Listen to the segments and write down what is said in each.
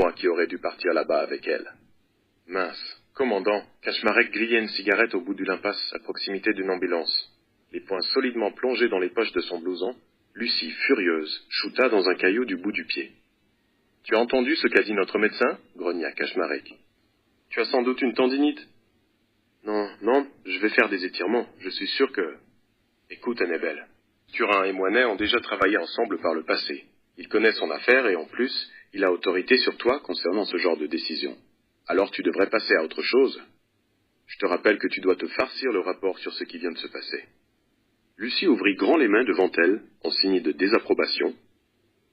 moi qui aurais dû partir là-bas avec elle. Mince, commandant, Kaczmarek grillait une cigarette au bout d'une impasse à proximité d'une ambulance. Les poings solidement plongés dans les poches de son blouson, Lucie, furieuse, shoota dans un caillou du bout du pied. « Tu as entendu ce qu'a dit notre médecin » grogna Kaczmarek. « Tu as sans doute une tendinite ?»« Non, je vais faire des étirements, je suis sûr que... » « Écoute, Annabelle, Turin et Moinet ont déjà travaillé ensemble par le passé. Il connaît son affaire et en plus, il a autorité sur toi concernant ce genre de décision. Alors tu devrais passer à autre chose. Je te rappelle que tu dois te farcir le rapport sur ce qui vient de se passer. » Lucie ouvrit grand les mains devant elle, en signe de désapprobation.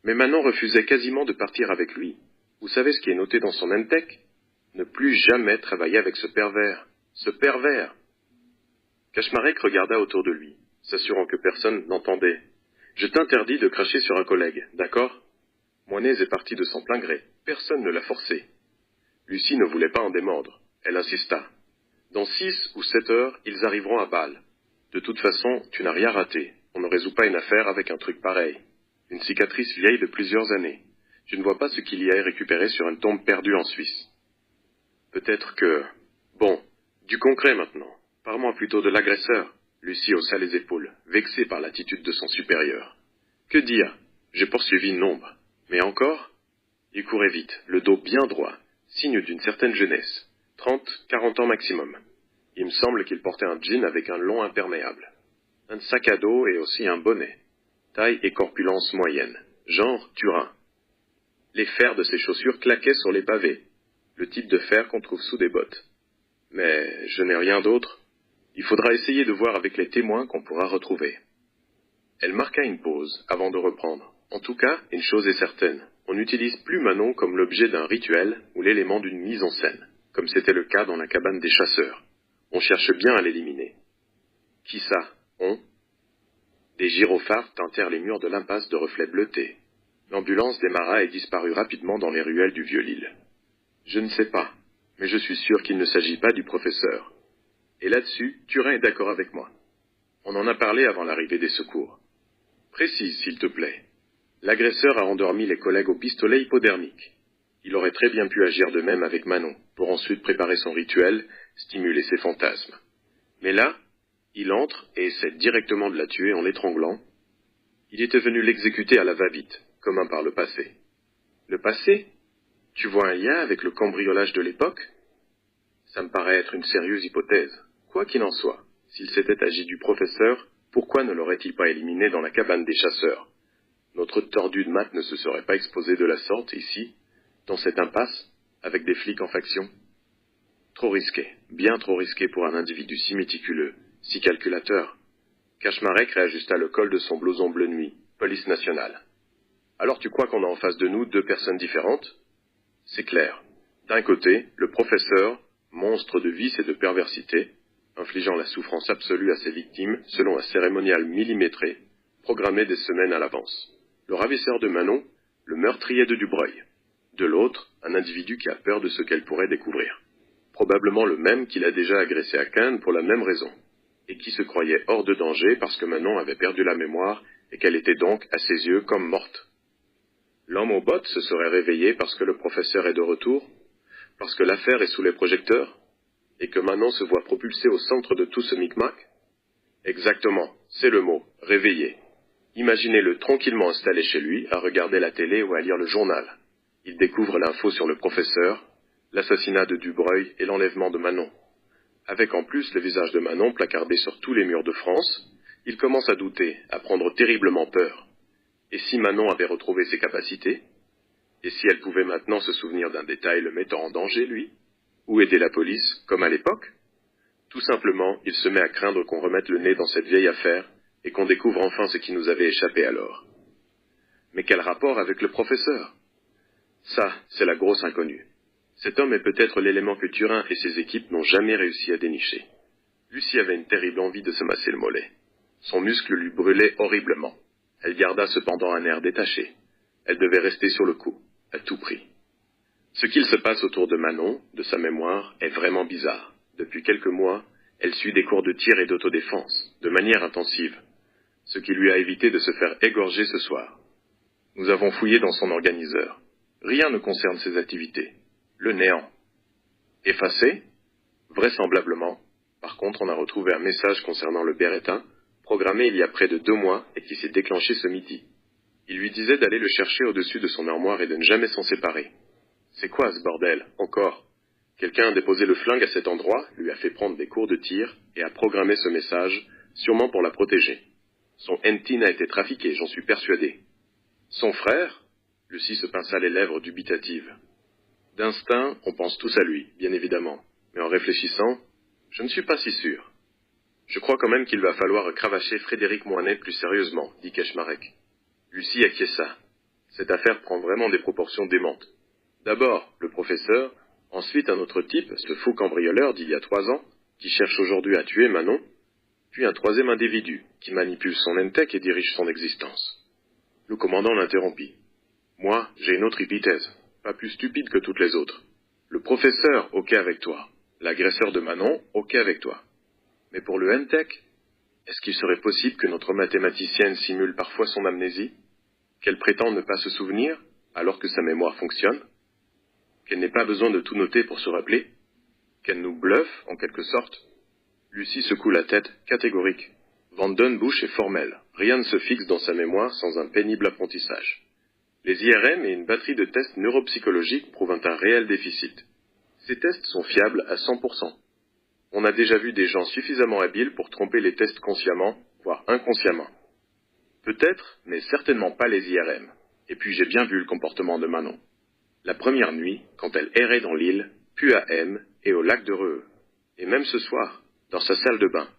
Mais Manon refusait quasiment de partir avec lui. Vous savez ce qui est noté dans son MTech ? Ne plus jamais travailler avec ce pervers. Ce pervers. Kaczmarek regarda autour de lui, s'assurant que personne n'entendait. « Je t'interdis de cracher sur un collègue, d'accord ?» Moinet est parti de son plein gré. Personne ne l'a forcé. Lucie ne voulait pas en démordre. Elle insista. « Dans 6 ou 7 heures, ils arriveront à Bâle. De toute façon, tu n'as rien raté. On ne résout pas une affaire avec un truc pareil. Une cicatrice vieille de plusieurs années. Je ne vois pas ce qu'il y a à récupérer sur une tombe perdue en Suisse. Peut-être que... Bon, du concret maintenant. Parle-moi plutôt de l'agresseur. » Lucie haussa les épaules, vexée par l'attitude de son supérieur. « Que dire ? J'ai poursuivi nombre. Mais encore ? Il courait vite, le dos bien droit, signe d'une certaine jeunesse. 30, 40 ans maximum. Il me semble qu'il portait un jean avec un long imperméable. Un sac à dos et aussi un bonnet. Taille et corpulence moyenne. Genre Turin. Les fers de ses chaussures claquaient sur les pavés. Le type de fer qu'on trouve sous des bottes. Mais je n'ai rien d'autre. Il faudra essayer de voir avec les témoins qu'on pourra retrouver. » Elle marqua une pause avant de reprendre. « En tout cas, une chose est certaine. On n'utilise plus Manon comme l'objet d'un rituel ou l'élément d'une mise en scène, comme c'était le cas dans la cabane des chasseurs. On cherche bien à l'éliminer. » « Qui ça, on ?» Des gyrophares teintèrent les murs de l'impasse de reflets bleutés. L'ambulance démarra et disparut rapidement dans les ruelles du Vieux-Lille. « Je ne sais pas, mais je suis sûr qu'il ne s'agit pas du professeur. Et là-dessus, Turin est d'accord avec moi. On en a parlé avant l'arrivée des secours. Précise, s'il te plaît. L'agresseur a endormi les collègues au pistolet hypodermique. Il aurait très bien pu agir de même avec Manon, pour ensuite préparer son rituel, stimuler ses fantasmes. Mais là, il entre et essaie directement de la tuer en l'étranglant. Il était venu l'exécuter à la va-vite, comme un par le passé. Le passé ? Tu vois un lien avec le cambriolage de l'époque ? Ça me paraît être une sérieuse hypothèse. Quoi qu'il en soit, s'il s'était agi du professeur, pourquoi ne l'aurait-il pas éliminé dans la cabane des chasseurs ? Notre tordu de maths ne se serait pas exposé de la sorte, ici, dans cette impasse, avec des flics en faction. Trop risqué, bien trop risqué pour un individu si méticuleux, si calculateur. Kaczmarek réajusta le col de son blouson bleu nuit, police nationale. Alors tu crois qu'on a en face de nous 2 personnes différentes ? C'est clair. D'un côté, le professeur, monstre de vice et de perversité, infligeant la souffrance absolue à ses victimes selon un cérémonial millimétré, programmé des semaines à l'avance. Le ravisseur de Manon, le meurtrier de Dubreuil. De l'autre, un individu qui a peur de ce qu'elle pourrait découvrir. Probablement le même qu'il a déjà agressé à Cannes pour la même raison, et qui se croyait hors de danger parce que Manon avait perdu la mémoire et qu'elle était donc, à ses yeux, comme morte. L'homme aux bottes se serait réveillé parce que le professeur est de retour, parce que l'affaire est sous les projecteurs, et que Manon se voit propulsée au centre de tout ce micmac ? Exactement, c'est le mot, réveillé. Imaginez-le tranquillement installé chez lui, à regarder la télé ou à lire le journal. Il découvre l'info sur le professeur, l'assassinat de Dubreuil et l'enlèvement de Manon. Avec en plus le visage de Manon placardé sur tous les murs de France, il commence à douter, à prendre terriblement peur. Et si Manon avait retrouvé ses capacités ? Et si elle pouvait maintenant se souvenir d'un détail le mettant en danger, lui ? Ou aider la police, comme à l'époque ? Tout simplement, il se met à craindre qu'on remette le nez dans cette vieille affaire et qu'on découvre enfin ce qui nous avait échappé alors. Mais quel rapport avec le professeur ? Ça, c'est la grosse inconnue. Cet homme est peut-être l'élément que Turin et ses équipes n'ont jamais réussi à dénicher. Lucie avait une terrible envie de se masser le mollet. Son muscle lui brûlait horriblement. Elle garda cependant un air détaché. Elle devait rester sur le coup, à tout prix. Ce qu'il se passe autour de Manon, de sa mémoire, est vraiment bizarre. Depuis quelques mois, elle suit des cours de tir et d'autodéfense, de manière intensive, ce qui lui a évité de se faire égorger ce soir. Nous avons fouillé dans son organiseur. Rien ne concerne ses activités. Le néant. Effacé? Vraisemblablement. Par contre, on a retrouvé un message concernant le Béretin, programmé il y a près de 2 mois et qui s'est déclenché ce midi. Il lui disait d'aller le chercher au-dessus de son armoire et de ne jamais s'en séparer. C'est quoi ce bordel, encore? Quelqu'un a déposé le flingue à cet endroit, lui a fait prendre des cours de tir et a programmé ce message, sûrement pour la protéger. Son N-Tin a été trafiqué, j'en suis persuadé. Son frère? Lucie se pinça les lèvres dubitatives. D'instinct, on pense tous à lui, bien évidemment. Mais en réfléchissant, je ne suis pas si sûr. Je crois quand même qu'il va falloir cravacher Frédéric Moinet plus sérieusement, dit Keshmarek. Lucie acquiesça. Cette affaire prend vraiment des proportions démentes. D'abord, le professeur, ensuite un autre type, ce fou cambrioleur d'il y a 3 ans, qui cherche aujourd'hui à tuer Manon, puis un troisième individu, qui manipule son N-Tech et dirige son existence. Le commandant l'interrompit. Moi, j'ai une autre hypothèse, pas plus stupide que toutes les autres. Le professeur, ok avec toi. L'agresseur de Manon, ok avec toi. Mais pour le N-Tech, est-ce qu'il serait possible que notre mathématicienne simule parfois son amnésie? Qu'elle prétend ne pas se souvenir, alors que sa mémoire fonctionne? Qu'elle n'ait pas besoin de tout noter pour se rappeler? Qu'elle nous bluffe, en quelque sorte? Lucie secoue la tête, catégorique. Vanden Bush est formel. Rien ne se fixe dans sa mémoire sans un pénible apprentissage. Les IRM et une batterie de tests neuropsychologiques prouvent un réel déficit. Ces tests sont fiables à 100%. On a déjà vu des gens suffisamment habiles pour tromper les tests consciemment, voire inconsciemment. Peut-être, mais certainement pas les IRM. Et puis j'ai bien vu le comportement de Manon. La première nuit, quand elle errait dans l'île, puis à M et au lac de Reux. Et même ce soir, dans sa salle de bain.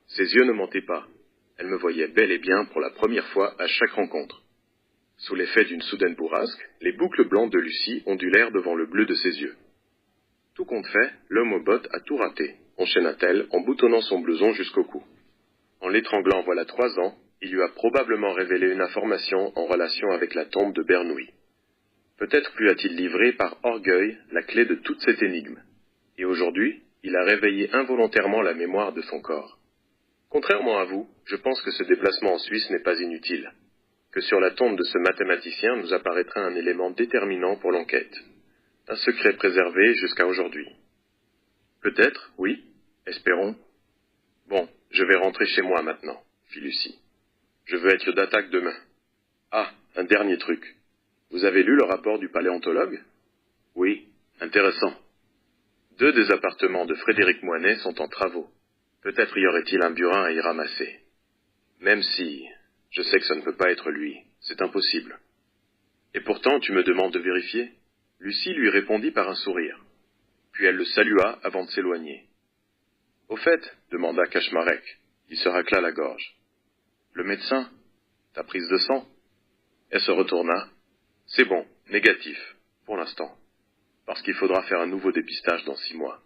Ses yeux ne mentaient pas. Elle me voyait bel et bien pour la première fois à chaque rencontre. Sous l'effet d'une soudaine bourrasque, les boucles blanches de Lucie ondulèrent devant le bleu de ses yeux. Tout compte fait, l'homme aux bottes a tout raté, enchaîna-t-elle en boutonnant son blouson jusqu'au cou. En l'étranglant voilà 3 ans, il lui a probablement révélé une information en relation avec la tombe de Bernoulli. Peut-être lui a-t-il livré par orgueil la clé de toute cette énigme. Et aujourd'hui, il a réveillé involontairement la mémoire de son corps. Contrairement à vous, je pense que ce déplacement en Suisse n'est pas inutile. Que sur la tombe de ce mathématicien nous apparaîtra un élément déterminant pour l'enquête. Un secret préservé jusqu'à aujourd'hui. Peut-être, oui, espérons. Bon, je vais rentrer chez moi maintenant, fit Lucie. Je veux être d'attaque demain. Ah, un dernier truc. Vous avez lu le rapport du paléontologue? Oui, intéressant. 2 des appartements de Frédéric Moinet sont en travaux. Peut-être y aurait-il un burin à y ramasser. Même si, je sais que ça ne peut pas être lui, c'est impossible. Et pourtant, tu me demandes de vérifier? Lucie lui répondit par un sourire. Puis elle le salua avant de s'éloigner. Au fait, demanda Keshmarek. Il se racla la gorge. Le médecin? Ta prise de sang? Elle se retourna. C'est bon, négatif, pour l'instant. Parce qu'il faudra faire un nouveau dépistage dans 6 mois.